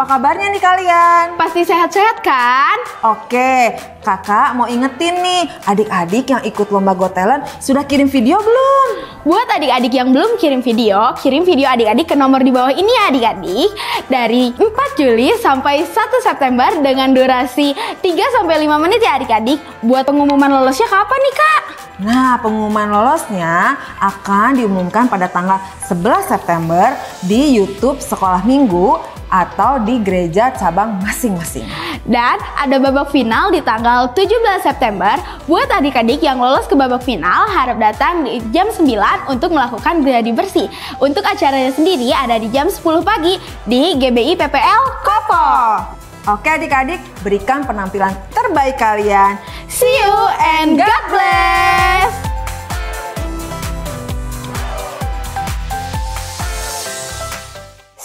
apa kabarnya nih kalian? Pasti sehat-sehat kan? Oke, kakak mau ingetin nih, adik-adik yang ikut lomba Got Talent sudah kirim video belum? Buat adik-adik yang belum kirim video adik-adik ke nomor di bawah ini ya adik-adik. Dari 4 Juli sampai 1 September dengan durasi 3-5 menit ya adik-adik. Buat pengumuman lolosnya kapan nih kak? Nah, pengumuman lolosnya akan diumumkan pada tanggal 11 September di YouTube Sekolah Minggu atau di gereja cabang masing-masing. Dan ada babak final di tanggal 17 September. Buat adik-adik yang lolos ke babak final harap datang di jam 9 untuk melakukan gladi bersih. Untuk acaranya sendiri ada di jam 10 pagi di GBI PPL Kopo. Oke adik-adik, berikan penampilan terbaik kalian. See you and God bless!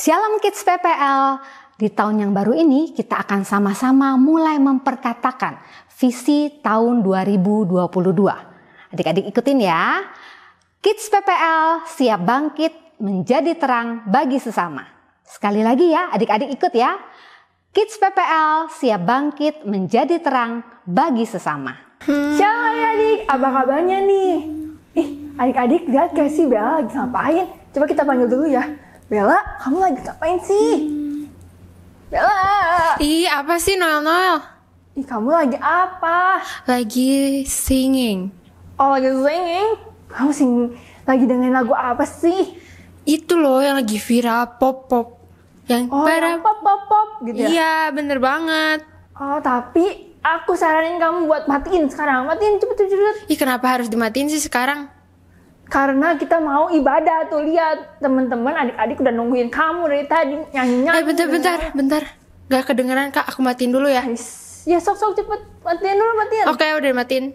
Shalom Kids PPL, di tahun yang baru ini kita akan sama-sama mulai memperkatakan visi tahun 2022. Adik-adik ikutin ya. Kids PPL siap bangkit menjadi terang bagi sesama. Sekali lagi ya, adik-adik ikut ya. Kids PPL siap bangkit menjadi terang bagi sesama. Shalom adik-adik, apa kabarnya nih? Adik-adik lihat gak sih Bella lagi ngapain? Coba kita panggil dulu ya. Bella, kamu lagi ngapain sih? Bella! Ih, apa sih Noel? Kamu lagi apa? Lagi singing. Oh, lagi singing? Kamu lagi dengerin lagu apa sih? Itu loh yang lagi viral, pop-pop. Yang yang pop gitu ya? Iya, bener banget. Oh, tapi aku saranin kamu buat matiin sekarang. Matiin cepet. Ih, kenapa harus dimatiin sih sekarang? Karena kita mau ibadah tuh, lihat teman-teman adik-adik udah nungguin kamu dari tadi nyanyi-nyanyi. Bentar. Gak kedengeran kak, aku matiin dulu ya. Ya sok cepet, matiin dulu. Oke, udah matiin.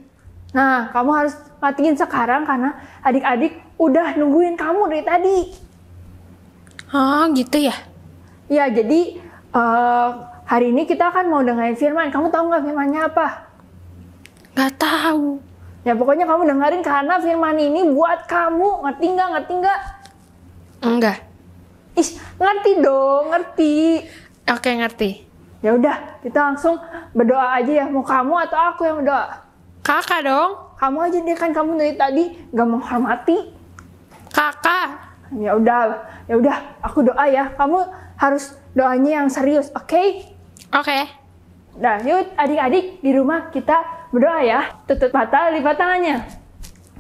Nah, kamu harus matiin sekarang karena adik-adik udah nungguin kamu dari tadi. Oh, gitu ya? Ya, jadi hari ini kita kan mau dengerin firman. Kamu tahu nggak firmannya apa? Gak tahu. Ya pokoknya kamu dengerin karena firman ini buat kamu. Ngerti nggak? Enggak. Ngerti dong, ngerti. Oke, ngerti. Ya udah, kita langsung berdoa aja ya. Mau kamu atau aku yang berdoa? Kakak dong. Kamu aja deh, kan kamu dari tadi gak menghormati. Kakak. Ya udah, aku doa ya. Kamu harus doanya yang serius, oke? Oke. Nah, yuk adik-adik di rumah kita berdoa ya. Tutup mata, lipat tangannya.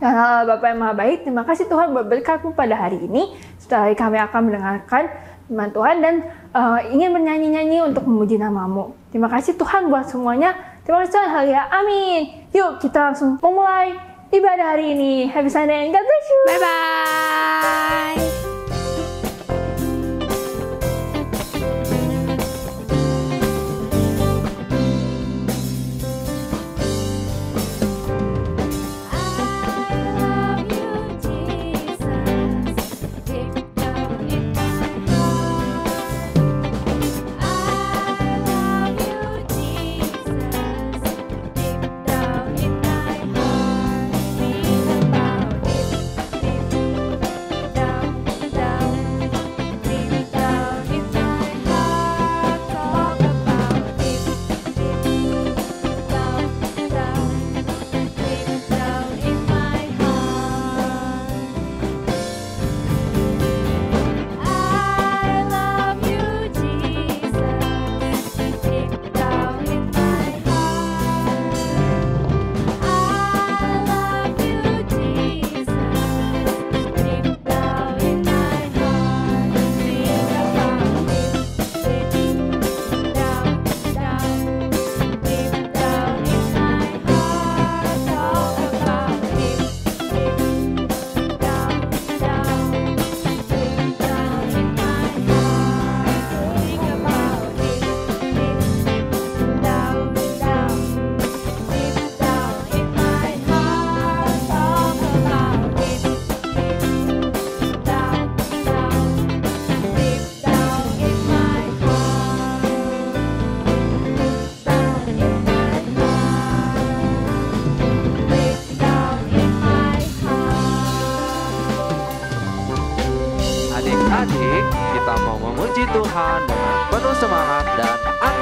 Ya Allah Bapa yang Maha Baik, terima kasih Tuhan buat berkat-Mu pada hari ini. Setelah kami akan mendengarkan firman Tuhan dan ingin bernyanyi-nyanyi untuk memuji nama-Mu. Terima kasih Tuhan buat semuanya. Terima kasih Tuhan, haleluya, amin. Yuk kita langsung memulai ibadah hari ini. Happy Sunday and God bless you. Bye-bye.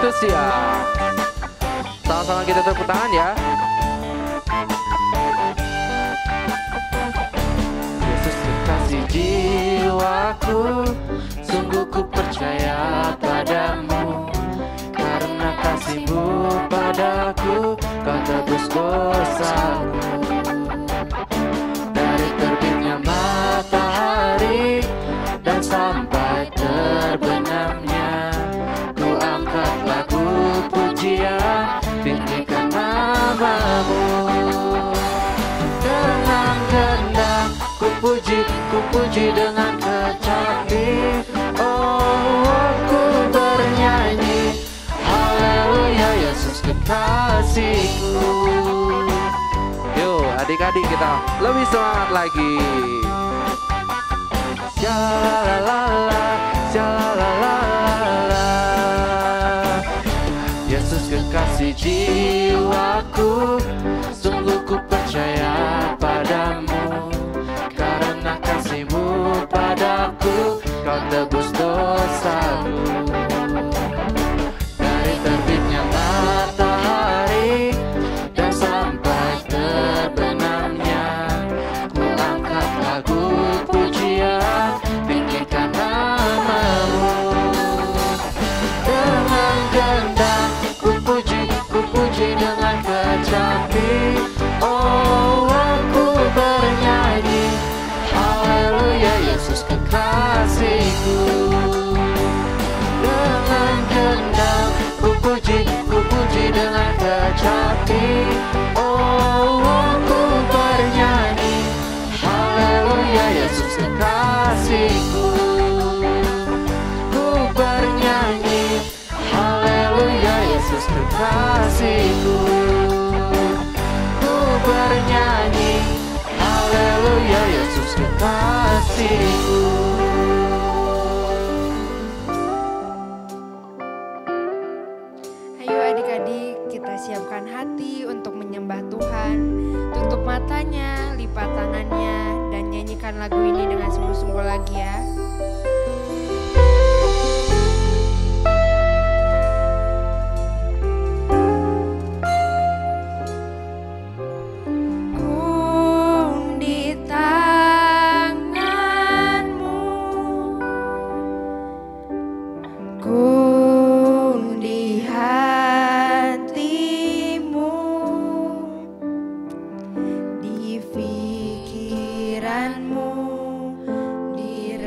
Yesus ya. Sama-sama kita tepuk tangan ya. Yesus kekasih jiwaku, sungguh ku percaya padamu. Karena kasih-Mu padaku, Kau tebus dosaku. Dari terbitnya matahari dan sampai terbenamnya, ku angkat lagu pujian, tinggikan nama-Mu. Dengan gendang ku puji dengan kecapi. Oh, ku bernyanyi, haleluya Yesus kekasihku. Yuk adik-adik kita lebih semangat lagi. Syalalala, syalalala. Yesus kekasih jiwaku, sungguh ku percaya padamu. Karena kasih-Mu padaku, Kau tebus dosaku. Dari terbitnya matahari dan sampai terbenamnya, ku angkat lagu pujian, tinggikan nama-Mu. Dengan gendang ku puji dengan kecapi. Oh, aku bernyanyi, haleluya Yesus kekasihku. Dengan gendang ku puji dengan kecapi. Oh, aku bernyanyi, haleluya Yesus kekasihku. Ku bernyanyi, haleluya Yesus kekasihku. Ku bernyanyi, haleluya Yesus kekasihku. Ayo adik-adik, kita siapkan hati untuk menyembah Tuhan. Tutup matanya, lipat tangannya, dan nyanyikan lagu ini dengan sungguh-sungguh lagi ya. Di tanganmu, di hatimu, di pikiranmu, di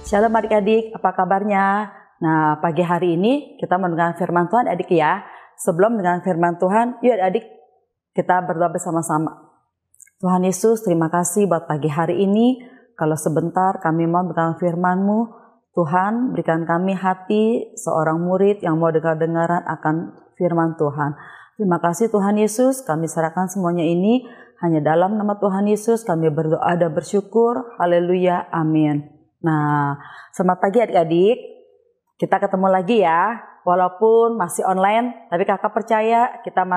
Shalom adik-adik, apa kabarnya? Nah, pagi hari ini kita mendengar firman Tuhan adik ya. Sebelum mendengar firman Tuhan, yuk adik kita berdoa bersama-sama. Tuhan Yesus, terima kasih buat pagi hari ini. Kalau sebentar kami mau mendengar firman-Mu, Tuhan berikan kami hati seorang murid yang mau dengar-dengaran akan firman Tuhan. Terima kasih Tuhan Yesus, kami serahkan semuanya ini hanya dalam nama Tuhan Yesus kami berdoa dan bersyukur. Haleluya, amin. Nah, selamat pagi adik-adik. Kita ketemu lagi ya. Walaupun masih online, tapi kakak percaya kita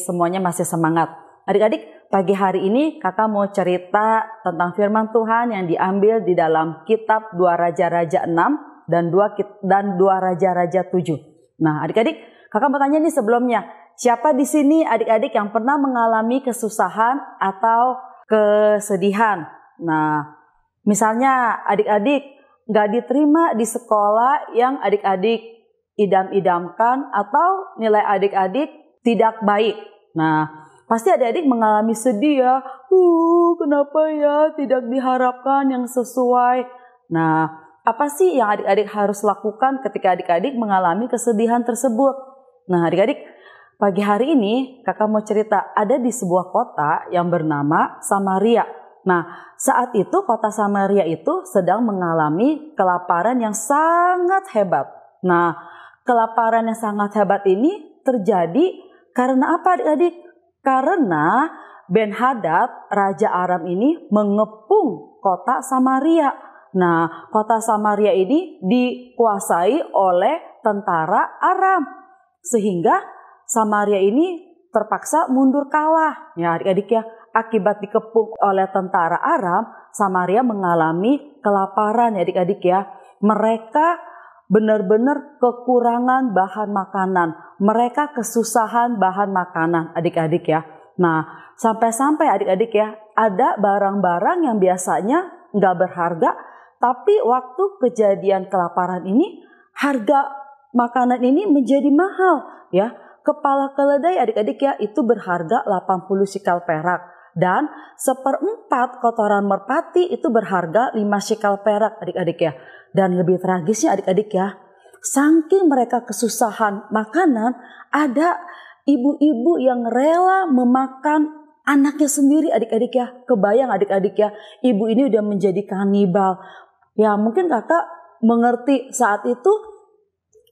semuanya masih semangat. Adik-adik, pagi hari ini kakak mau cerita tentang firman Tuhan yang diambil di dalam kitab 2 Raja-Raja 6 dan 2 Raja-Raja 7. Nah, adik-adik, kakak mau tanya nih sebelumnya, siapa di sini adik-adik yang pernah mengalami kesusahan atau kesedihan? Nah, misalnya adik-adik nggak diterima di sekolah yang adik-adik idam-idamkan atau nilai adik-adik tidak baik. Nah, pasti adik-adik mengalami sedih ya. Kenapa ya tidak diharapkan yang sesuai. Nah, apa sih yang adik-adik harus lakukan ketika adik-adik mengalami kesedihan tersebut? Nah, adik-adik, pagi hari ini kakak mau cerita ada di sebuah kota yang bernama Samaria. Nah, saat itu kota Samaria itu sedang mengalami kelaparan yang sangat hebat. Nah, kelaparan yang sangat hebat ini terjadi karena apa adik-adik? Karena Ben-Hadad, Raja Aram ini mengepung kota Samaria. Nah, kota Samaria ini dikuasai oleh tentara Aram. Sehingga Samaria ini terpaksa mundur kalah. Ya adik-adik ya. Akibat dikepung oleh tentara Aram, Samaria mengalami kelaparan ya adik-adik ya. Mereka benar-benar kekurangan bahan makanan. Mereka kesusahan bahan makanan adik-adik ya. Nah, sampai-sampai adik-adik ya, ada barang-barang yang biasanya nggak berharga, tapi waktu kejadian kelaparan ini, harga makanan ini menjadi mahal ya. Kepala keledai adik-adik ya, itu berharga 80 sikal perak. Dan 1/4 kotoran merpati itu berharga 5 sikal perak adik-adik ya. Dan lebih tragisnya adik-adik ya, saking mereka kesusahan makanan, ada ibu-ibu yang rela memakan anaknya sendiri adik-adik ya. Kebayang adik-adik ya, ibu ini udah menjadi kanibal. Ya mungkin kakak mengerti saat itu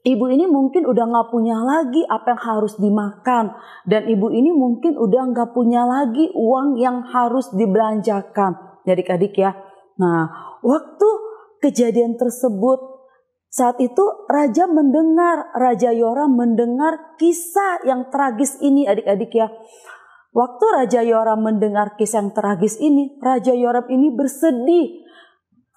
ibu ini mungkin udah gak punya lagi apa yang harus dimakan. Dan ibu ini mungkin udah gak punya lagi uang yang harus dibelanjakan. Jadi adik-adik ya. Nah, waktu kejadian tersebut, saat itu Raja Yoram mendengar kisah yang tragis ini adik-adik ya. Waktu Raja Yoram mendengar kisah yang tragis ini, Raja Yoram ini bersedih.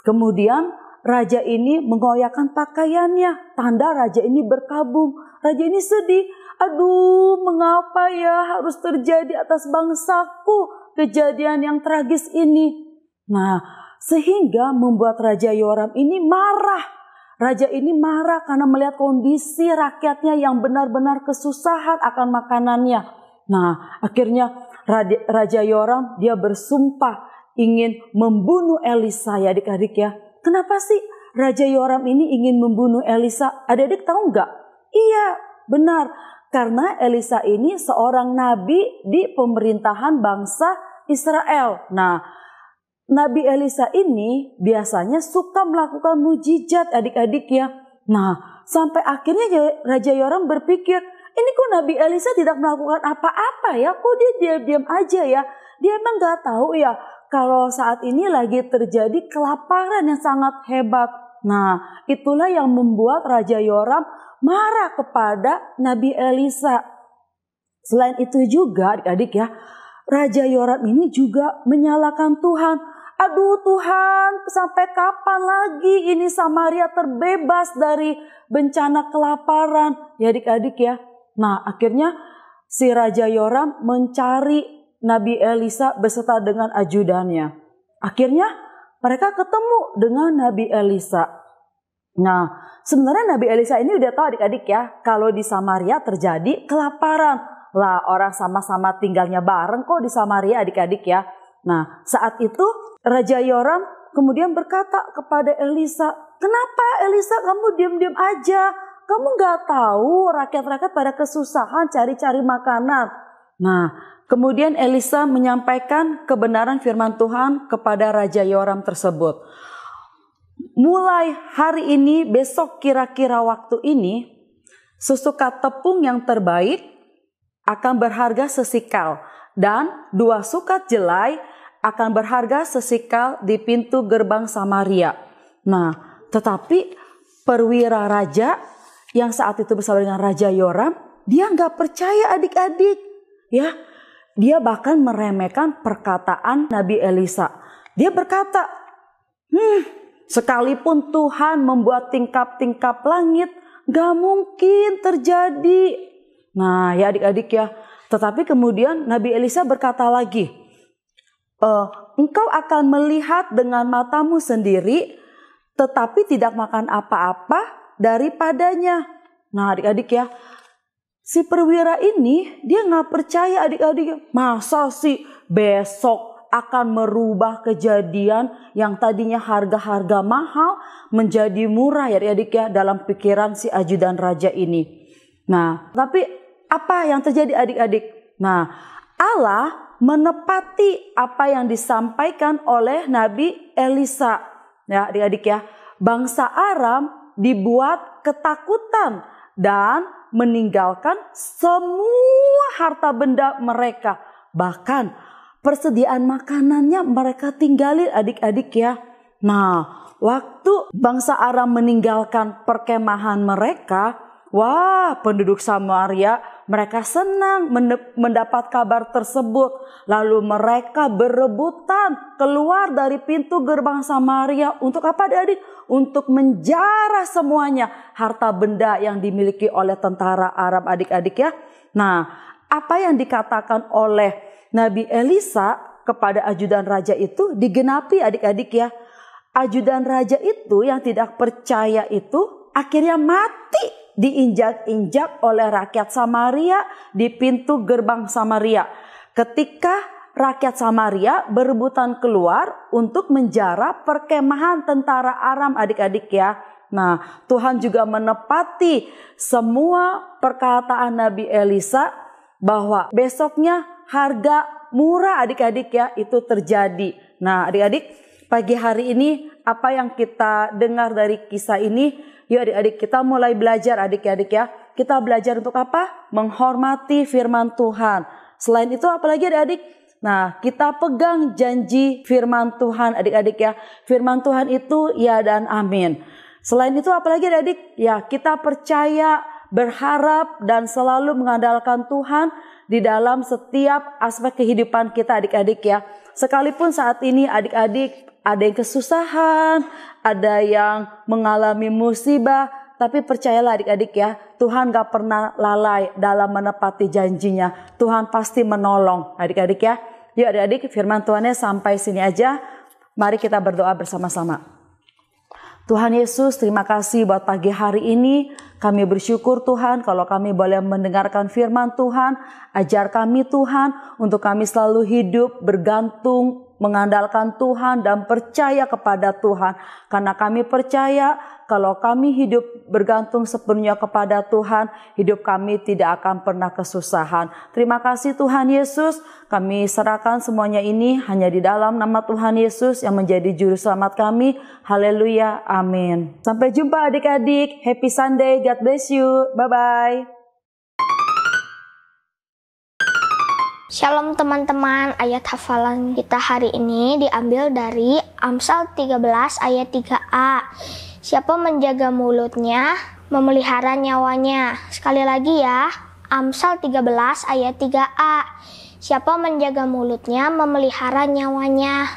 Kemudian raja ini mengoyakkan pakaiannya, tanda raja ini berkabung. Raja ini sedih, aduh mengapa ya harus terjadi atas bangsaku kejadian yang tragis ini. Nah, sehingga membuat Raja Yoram ini marah. Raja ini marah karena melihat kondisi rakyatnya yang benar-benar kesusahan akan makanannya. Nah, akhirnya Raja Yoram dia bersumpah ingin membunuh Elisa ya adik-adik ya. Kenapa sih Raja Yoram ini ingin membunuh Elisa? Adik-adik tahu nggak? Iya, benar. Karena Elisa ini seorang nabi di pemerintahan bangsa Israel. Nah, Nabi Elisa ini biasanya suka melakukan mujizat adik-adik ya. Nah, sampai akhirnya Raja Yoram berpikir, ini kok Nabi Elisa tidak melakukan apa-apa ya? Kok dia diam-diam aja ya? Dia emang nggak tahu ya kalau saat ini lagi terjadi kelaparan yang sangat hebat. Nah, itulah yang membuat Raja Yoram marah kepada Nabi Elisa. Selain itu juga adik-adik ya, Raja Yoram ini juga menyalahkan Tuhan. Aduh Tuhan, sampai kapan lagi ini Samaria terbebas dari bencana kelaparan? Ya adik-adik ya. Nah, akhirnya si Raja Yoram mencari Nabi Elisa beserta dengan ajudannya. Akhirnya mereka ketemu dengan Nabi Elisa. Nah, sebenarnya Nabi Elisa ini udah tahu adik-adik ya, kalau di Samaria terjadi kelaparan. Lah, orang sama-sama tinggalnya bareng kok di Samaria adik-adik ya. Nah, saat itu Raja Yoram kemudian berkata kepada Elisa, kenapa Elisa kamu diam-diam aja? Kamu nggak tahu rakyat-rakyat pada kesusahan cari-cari makanan. Nah, kemudian Elisa menyampaikan kebenaran firman Tuhan kepada Raja Yoram tersebut. Mulai hari ini, besok kira-kira waktu ini, sesukat tepung yang terbaik akan berharga sesikal. Dan 2 sukat jelai akan berharga sesikal di pintu gerbang Samaria. Nah, tetapi perwira raja yang saat itu bersama dengan Raja Yoram, dia nggak percaya adik-adik. Ya, dia bahkan meremehkan perkataan Nabi Elisa. Dia berkata, sekalipun Tuhan membuat tingkap-tingkap langit, gak mungkin terjadi. Nah ya adik-adik ya. Tetapi kemudian Nabi Elisa berkata lagi, engkau akan melihat dengan matamu sendiri, tetapi tidak makan apa-apa daripadanya. Nah adik-adik ya, si perwira ini dia gak percaya adik-adik. Masa sih besok akan merubah kejadian yang tadinya harga-harga mahal menjadi murah ya adik-adik ya, dalam pikiran si ajudan raja ini. Nah, tapi apa yang terjadi adik-adik? Nah, Allah menepati apa yang disampaikan oleh Nabi Elisa. Ya adik-adik ya, bangsa Aram dibuat ketakutan dan meninggalkan semua harta benda mereka. Bahkan persediaan makanannya mereka tinggalin adik-adik ya. Nah, waktu bangsa Aram meninggalkan perkemahan mereka, wah penduduk Samaria mereka senang mendapat kabar tersebut. Lalu mereka berebutan keluar dari pintu gerbang Samaria. Untuk apa adik-adik? Untuk menjarah semuanya harta benda yang dimiliki oleh tentara Aram adik-adik ya. Nah, apa yang dikatakan oleh Nabi Elisa kepada ajudan raja itu digenapi adik-adik ya. Ajudan raja itu yang tidak percaya itu akhirnya mati, diinjak-injak oleh rakyat Samaria di pintu gerbang Samaria. Ketika rakyat Samaria berebutan keluar untuk menjarah perkemahan tentara Aram adik-adik ya. Nah, Tuhan juga menepati semua perkataan Nabi Elisa bahwa besoknya harga murah adik-adik ya itu terjadi. Nah adik-adik, pagi hari ini apa yang kita dengar dari kisah ini? Yuk adik-adik kita mulai belajar adik-adik ya. Kita belajar untuk apa? Menghormati firman Tuhan. Selain itu apalagi adik-adik? Nah kita pegang janji firman Tuhan adik-adik ya. Firman Tuhan itu ya dan amin. Selain itu apalagi adik-adik? Ya kita percaya, berharap dan selalu mengandalkan Tuhan di dalam setiap aspek kehidupan kita adik-adik ya. Sekalipun saat ini adik-adik ada yang kesusahan, ada yang mengalami musibah, tapi percayalah adik-adik ya, Tuhan gak pernah lalai dalam menepati janjinya. Tuhan pasti menolong adik-adik ya. Yuk adik-adik, firman Tuhannya sampai sini aja. Mari kita berdoa bersama-sama. Tuhan Yesus, terima kasih buat pagi hari ini. Kami bersyukur Tuhan kalau kami boleh mendengarkan firman Tuhan. Ajar kami Tuhan untuk kami selalu hidup bergantung, mengandalkan Tuhan dan percaya kepada Tuhan. Karena kami percaya kalau kami hidup bergantung sepenuhnya kepada Tuhan, hidup kami tidak akan pernah kesusahan. Terima kasih Tuhan Yesus, kami serahkan semuanya ini hanya di dalam nama Tuhan Yesus yang menjadi juru selamat kami. Haleluya, amin. Sampai jumpa adik-adik, happy Sunday, God bless you, bye-bye. Shalom teman-teman, ayat hafalan kita hari ini diambil dari Amsal 13 ayat 3a. Siapa menjaga mulutnya, memelihara nyawanya. Sekali lagi ya, Amsal 13 ayat 3a. Siapa menjaga mulutnya, memelihara nyawanya.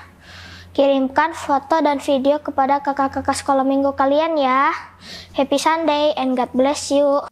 Kirimkan foto dan video kepada kakak-kakak sekolah minggu kalian ya. Happy Sunday and God bless you.